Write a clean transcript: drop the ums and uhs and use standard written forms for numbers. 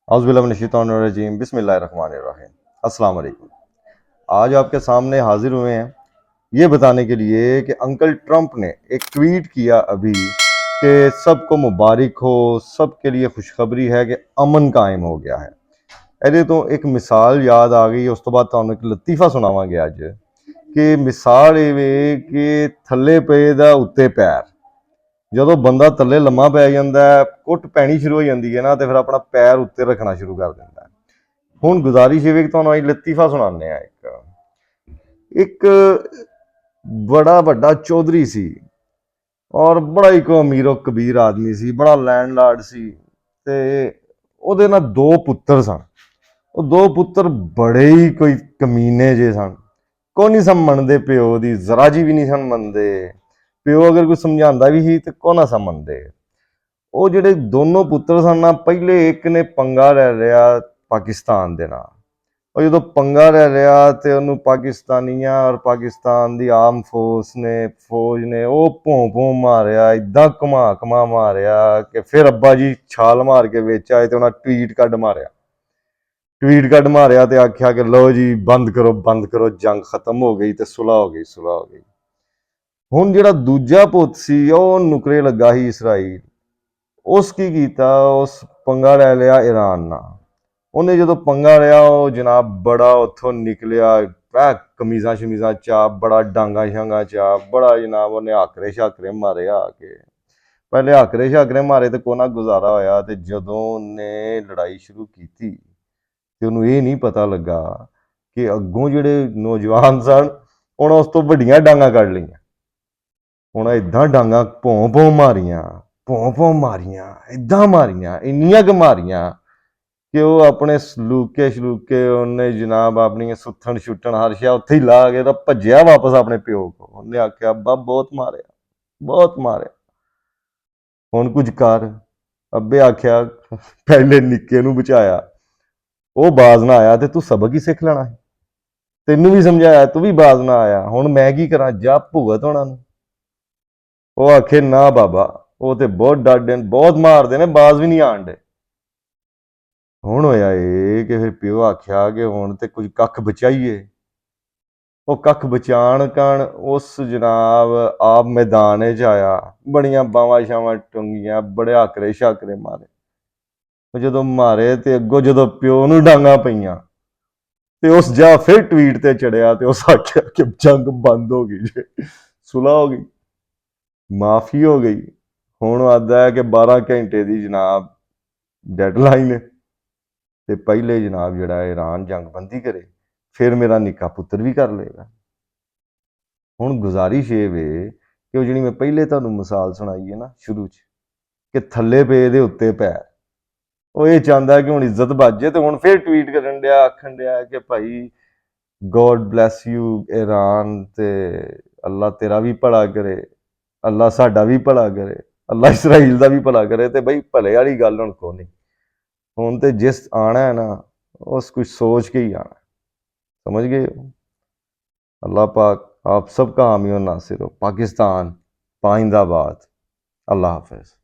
औज़ुबिल्लाहिमिनश्शैतानिर्रजीम बिस्मिल्लाहिर्रहमानिर्रहीम। अस्सलाम वालेकुम। आज आपके सामने हाजिर हुए हैं ये बताने के लिए कि अंकल ट्रंप ने एक ट्वीट किया अभी कि सबको मुबारक हो, सबके लिए खुशखबरी है कि अमन कायम हो गया है। ਇਹਦੇ ਤੋਂ ਇੱਕ ਮਿਸਾਲ ਯਾਦ ਆ ਗਈ। ਉਸ ਤੋਂ ਬਾਅਦ ਤੁਹਾਨੂੰ ਇੱਕ ਲਤੀਫਾ ਸੁਣਾਵਾਂਗੇ ਅੱਜ ਕਿ ਮਿਸਾਲ ਇਹ ਵੇ ਕਿ ਥੱਲੇ ਪਏ ਦਾ ਉੱਤੇ ਪੈਰ। ਜਦੋਂ ਬੰਦਾ ਥੱਲੇ ਲੰਮਾ ਪੈ ਜਾਂਦਾ ਹੈ, ਕੁੱਟ ਪੈਣੀ ਸ਼ੁਰੂ ਹੋ ਜਾਂਦੀ ਹੈ ਨਾ, ਤੇ ਫਿਰ ਆਪਣਾ ਪੈਰ ਉੱਤੇ ਰੱਖਣਾ ਸ਼ੁਰੂ ਕਰ ਦਿੰਦਾ ਹੈ। ਹੁਣ ਗੁਜ਼ਾਰਿਸ਼ ਇਹ ਵੇ ਕਿ ਤੁਹਾਨੂੰ ਅੱਜ ਲਤੀਫਾ ਸੁਣਾਉਂਦੇ ਆ। ਇੱਕ ਬੜਾ ਵੱਡਾ ਚੌਧਰੀ ਸੀ ਔਰ ਬੜਾ ਇੱਕ ਅਮੀਰੋ ਕਬੀਰ ਆਦਮੀ ਸੀ, ਬੜਾ ਲੈਂਡਲਾਰਡ ਸੀ, ਤੇ ਉਹਦੇ ਨਾਲ ਦੋ ਪੁੱਤਰ ਸਨ। ਉਹ ਦੋ ਪੁੱਤਰ ਬੜੇ ਹੀ ਕੋਈ ਕਮੀਨੇ ਜੇ ਸਨ, ਕੋਈ ਨਹੀਂ ਸਨ ਮੰਨਦੇ ਪਿਓ ਦੀ, ਜ਼ਰਾ ਜੀ ਵੀ ਨਹੀਂ ਸਨ ਮੰਨਦੇ। ਪਿਓ ਅਗਰ ਕੋਈ ਸਮਝਾਉਂਦਾ ਵੀ ਸੀ ਤੇ ਕੋ ਨਾ ਸਮਝਦੇ। ਉਹ ਜਿਹੜੇ ਦੋਨੋਂ ਪੁੱਤਰ ਸਨ ਨਾ, ਪਹਿਲੇ ਇੱਕ ਨੇ ਪੰਗਾ ਲੈ ਲਿਆ ਪਾਕਿਸਤਾਨ ਦੇ ਨਾਲ। ਉਹ ਜਦੋਂ ਪੰਗਾ ਲੈ ਲਿਆ ਤੇ ਉਹਨੂੰ ਪਾਕਿਸਤਾਨੀਆਂ ਔਰ ਪਾਕਿਸਤਾਨ ਦੀ ਆਮ ਫੌਜ ਨੇ ਉਹ ਭੋਂ ਮਾਰਿਆ, ਇਦਾਂ ਘੁਮਾ ਮਾਰਿਆ ਕਿ ਫਿਰ ਅੱਬਾ ਜੀ ਛਾਲ ਮਾਰ ਕੇ ਵਿੱਚ ਆਏ ਤੇ ਉਹਨਾਂ ਟਵੀਟ ਕੱਢ ਮਾਰਿਆ ਤੇ ਆਖਿਆ ਕਿ ਲਓ ਜੀ ਬੰਦ ਕਰੋ, ਜੰਗ ਖਤਮ ਹੋ ਗਈ ਤੇ ਸੁਲ੍ਹਾ ਹੋ ਗਈ। ਹੁਣ ਜਿਹੜਾ ਦੂਜਾ ਪੁੱਤ ਸੀ ਉਹ ਨੁਕਰੇ ਲੱਗਾ ਸੀ ਇਸਰਾਈਲ। ਉਸ ਕੀ ਕੀਤਾ, ਉਸ ਪੰਗਾ ਲੈ ਲਿਆ ਈਰਾਨ ਨਾਲ। ਉਹਨੇ ਜਦੋਂ ਪੰਗਾ ਲਿਆ ਉਹ ਜਨਾਬ ਬੜਾ ਉੱਥੋਂ ਨਿਕਲਿਆ, ਕਮੀਜ਼ਾਂ ਸ਼ਮੀਜ਼ਾਂ ਚਾਪ, ਬੜਾ ਡਾਂਗਾ ਸ਼ਾਂਗਾ ਚਾਪ, ਬੜਾ ਜਨਾਬ ਉਹਨੇ ਹਾਕਰੇ ਸ਼ਾਕਰੇ ਮਾਰੇ। ਆ ਕੇ ਪਹਿਲੇ ਹਾਕਰੇ ਸ਼ਾਕਰੇ ਮਾਰੇ ਤੇ ਕੋਨਾ ਗੁਜ਼ਾਰਾ ਹੋਇਆ। ਤੇ ਜਦੋਂ ਉਹਨੇ ਲੜਾਈ ਸ਼ੁਰੂ ਕੀਤੀ ਤੇ ਉਹਨੂੰ ਇਹ ਨਹੀਂ ਪਤਾ ਲੱਗਾ ਕਿ ਅੱਗੋਂ ਜਿਹੜੇ ਨੌਜਵਾਨ ਸਨ ਉਹਨਾਂ ਉਸ ਤੋਂ ਵੱਡੀਆਂ ਡਾਂਗਾ ਕੱਢ ਲਈਆਂ। ਹੁਣ ਇਦਾਂ ਡਾਂਗਾ ਭੋਂ ਮਾਰੀਆਂ, ਇਦਾਂ ਮਾਰੀਆਂ, ਇੰਨੀਆਂ ਕੁ ਮਾਰੀਆਂ ਕਿ ਉਹ ਆਪਣੇ ਸਲੂਕੇ ਉਹਨੇ ਜਨਾਬ ਆਪਣੀਆਂ ਸੁੱਥਣ ਛੁੱਟਣ ਹਰ ਸ਼ਾ ਉੱਥੇ ਹੀ ਲਾ ਕੇ ਤਾਂ ਭੱਜਿਆ ਵਾਪਸ ਆਪਣੇ ਪਿਓ ਕੋਲ। ਉਹਨੇ ਆਖਿਆ ਅੱਬਾ ਬਹੁਤ ਮਾਰਿਆ, ਹੁਣ ਕੁਝ ਕਰ। ਅੱਬੇ ਆਖਿਆ ਪਹਿਲੇ ਨਿੱਕੇ ਨੂੰ ਬਚਾਇਆ, ਉਹ ਬਾਜ਼ ਨਾ ਆਇਆ ਤੇ ਤੂੰ ਸਬਕ ਹੀ ਸਿੱਖ ਲੈਣਾ ਸੀ। ਤੈਨੂੰ ਵੀ ਸਮਝਾਇਆ, ਤੂੰ ਵੀ ਬਾਜ਼ ਨਾ ਆਇਆ, ਹੁਣ ਮੈਂ ਕੀ ਕਰਾਂ, ਜਾ ਭੁਗਤ ਉਹਨਾਂ ਨੂੰ। ਉਹ ਆਖੇ ਨਾ ਬਾਬਾ, ਉਹ ਤੇ ਬਹੁਤ ਡਾਢੇ, ਬਹੁਤ ਮਾਰਦੇ ਨੇ, ਬਾਜ਼ ਵੀ ਨਹੀਂ ਆਣ ਡੇ। ਹੁਣ ਹੋਇਆ ਇਹ ਕਿ ਫਿਰ ਪਿਓ ਆਖਿਆ ਕਿ ਹੁਣ ਤੇ ਕੁਝ ਕੱਖ ਬਚਾਈਏ। ਉਹ ਕੱਖ ਬਚਾਣ ਕਣ ਉਸ ਜਨਾਬ ਆਪ ਮੈਦਾਨ 'ਚ ਆਇਆ, ਬੜੀਆਂ ਬਾਵਾਂ ਛਾਵਾਂ ਟੰਗੀਆਂ, ਬੜੇ ਹਾਕਰੇ ਸ਼ਾਕਰੇ ਮਾਰੇ। ਉਹ ਜਦੋਂ ਮਾਰੇ ਤੇ ਅੱਗੋਂ ਜਦੋਂ ਪਿਓ ਨੂੰ ਡਾਂਗਾ ਪਈਆਂ ਤੇ ਉਸ ਜਾ ਫਿਰ ਟਵੀਟ ਤੇ ਚੜਿਆ ਤੇ ਉਸ ਆਖਿਆ ਕਿ ਜੰਗ ਬੰਦ ਹੋ ਗਈ ਜੇ, ਸੁਲ੍ਹਾ ਹੋ ਗਈ, ਮਾਫੀ ਹੋ ਗਈ। ਹੁਣ ਆਦਾ ਹੈ ਕਿ 12 ਘੰਟੇ ਦੀ ਜਨਾਬ ਡੈਡਲਾਈਨ ਹੈ ਤੇ ਪਹਿਲੇ ਜਨਾਬ ਜਿਹੜਾ ਈਰਾਨ ਜੰਗਬੰਦੀ ਕਰੇ, ਫਿਰ ਮੇਰਾ ਨਿੱਕਾ ਪੁੱਤਰ ਵੀ ਕਰ ਲਏਗਾ। ਹੁਣ ਗੁਜ਼ਾਰਿਸ਼ ਇਹ ਵੇ ਕਿ ਉਹ ਜਿਹੜੀ ਮੈਂ ਪਹਿਲੇ ਤੁਹਾਨੂੰ ਮਿਸਾਲ ਸੁਣਾਈ ਹੈ ਨਾ ਸ਼ੁਰੂ 'ਚ, ਕਿ ਥੱਲੇ ਪਏ ਦੇ ਉੱਤੇ ਪੈਰ, ਉਹ ਇਹ ਚਾਹੁੰਦਾ ਕਿ ਹੁਣ ਇੱਜ਼ਤ ਬਚ ਜਾਏ ਤੇ ਹੁਣ ਫਿਰ ਟਵੀਟ ਕਰਨ ਡਿਆ, ਆਖਣ ਡਿਆ ਕਿ ਭਾਈ ਗੋਡ ਬਲੈਸ ਯੂ ਈਰਾਨ, ਤੇ ਅੱਲਾ ਤੇਰਾ ਵੀ ਭਲਾ ਕਰੇ, ਅੱਲਾ ਸਾਡਾ ਵੀ ਭਲਾ ਕਰੇ, ਅੱਲਾ ਇਸਰਾਈਲ ਦਾ ਵੀ ਭਲਾ ਕਰੇ। ਤੇ ਬਈ ਭਲੇ ਵਾਲੀ ਗੱਲ ਹੁਣ ਕੋਈ ਨਹੀਂ। ਹੁਣ ਤੇ ਜਿਸ ਆਣਾ ਹੈ ਨਾ ਉਸ कुछ सोच के ही आना, समझ गए हो। अल्लाह पाक आप सबका हामी और नासिर हो। पाकिस्तान पाइंदाबाद। अल्लाह हाफिज़।